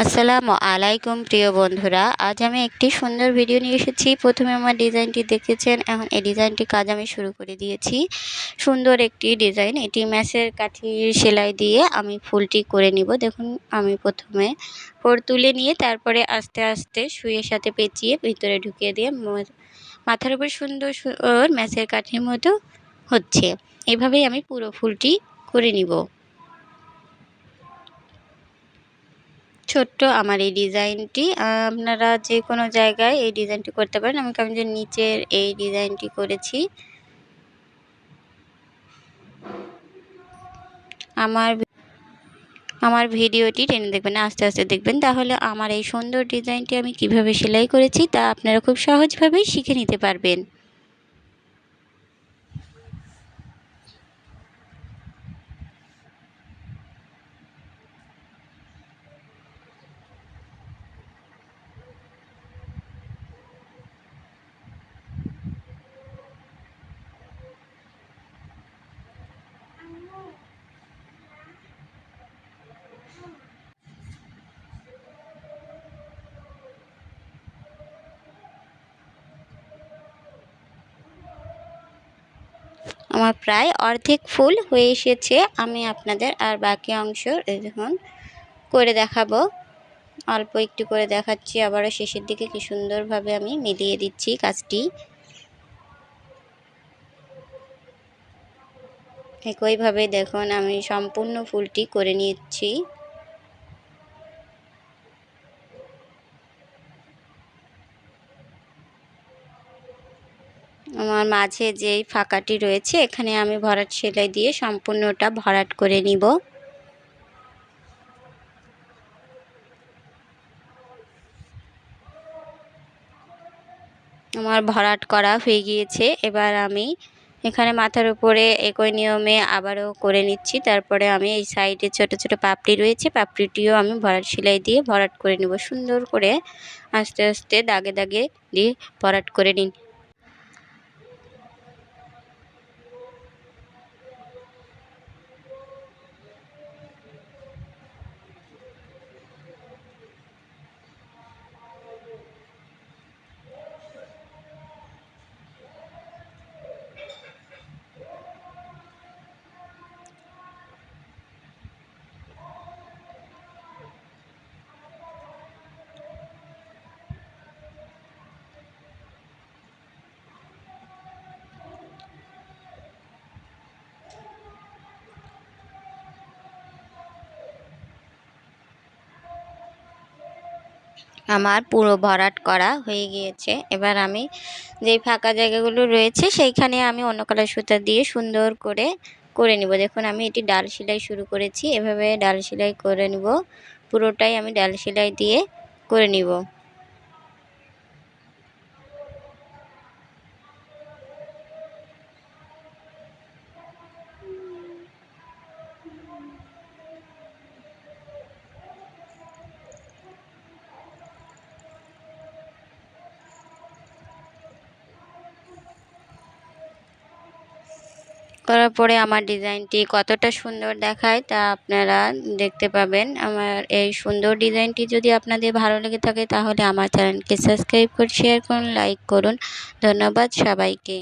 আসসালামু আলাইকুম প্রিয় বন্ধুরা, আজ আমি একটি সুন্দর ভিডিও নিয়ে এসেছি। প্রথমে আমার ডিজাইনটি দেখেছেন, এখন এই ডিজাইনটি কাজ আমি শুরু করে দিয়েছি। সুন্দর একটি ডিজাইন, এটি ম্যাচের কাঠির সেলাই দিয়ে আমি ফুলটি করে নিব। দেখুন, আমি প্রথমে ফোর তুলে নিয়ে তারপরে আস্তে আস্তে সুইয়ের সাথে পেঁচিয়ে ভিতরে ঢুকিয়ে দিয়ে মাথার উপর সুন্দর ম্যাচের কাঠির মতো হচ্ছে। এভাবেই আমি পুরো ফুলটি করে নিব। ছোট্ট আমার এই ডিজাইনটি আপনারা যে কোনো জায়গায় এই ডিজাইনটি করতে পারেন। আমি যে নিচের এই ডিজাইনটি করেছি। আমার ভিডিওটি টেনে দেখবেন, আস্তে আস্তে দেখবেন, তাহলে আমার এই সুন্দর ডিজাইনটি আমি কিভাবে সেলাই করেছি তা আপনারা খুব সহজভাবেই শিখে নিতে পারবেন। আমার প্রায় অর্ধেক ফুল হয়ে এসেছে। আমি আপনাদের আর বাকি অংশ দেখুন করে দেখাবো। অল্প একটু করে দেখাচ্ছি, আবারও শেষের দিকে কি সুন্দরভাবে আমি মিলিয়ে দিচ্ছি কাজটি। একইভাবে দেখুন আমি সম্পূর্ণ ফুলটি করে নিচ্ছি। আমার মাঝে যেই ফাঁকাটি রয়েছে এখানে আমি ভরাট সেলাই দিয়ে সম্পূর্ণটা ভরাট করে নিব। আমার ভরাট করা হয়ে গিয়েছে। এবার আমি এখানে মাথার উপরে একই নিয়মে আবারও করে নিচ্ছি। তারপরে আমি এই সাইডে ছোট ছোট পাপড়ি রয়েছে, পাপড়িটিও আমি ভরাট সেলাই দিয়ে ভরাট করে নেব। সুন্দর করে আস্তে আস্তে দাগে দাগে দিয়ে ভরাট করে নিন। আমার পুরো ভরাট করা হয়ে গিয়েছে। এবার আমি যেই ফাঁকা জায়গাগুলো রয়েছে সেইখানে আমি অন্য কালার সুতা দিয়ে সুন্দর করে নিব। দেখুন আমি এটি ডাল সেলাই শুরু করেছি, এভাবে ডাল সেলাই করে নিব। পুরোটাই আমি ডাল সেলাই দিয়ে করে নিব। করার পরে আমার ডিজাইনটি কতটা সুন্দর দেখায় তা আপনারা দেখতে পাবেন। আমার এই সুন্দর ডিজাইনটি যদি আপনাদের ভালো লেগে থাকে তাহলে আমার চ্যানেলকে সাবস্ক্রাইব করুন, শেয়ার করুন, লাইক করুন। ধন্যবাদ সবাইকে।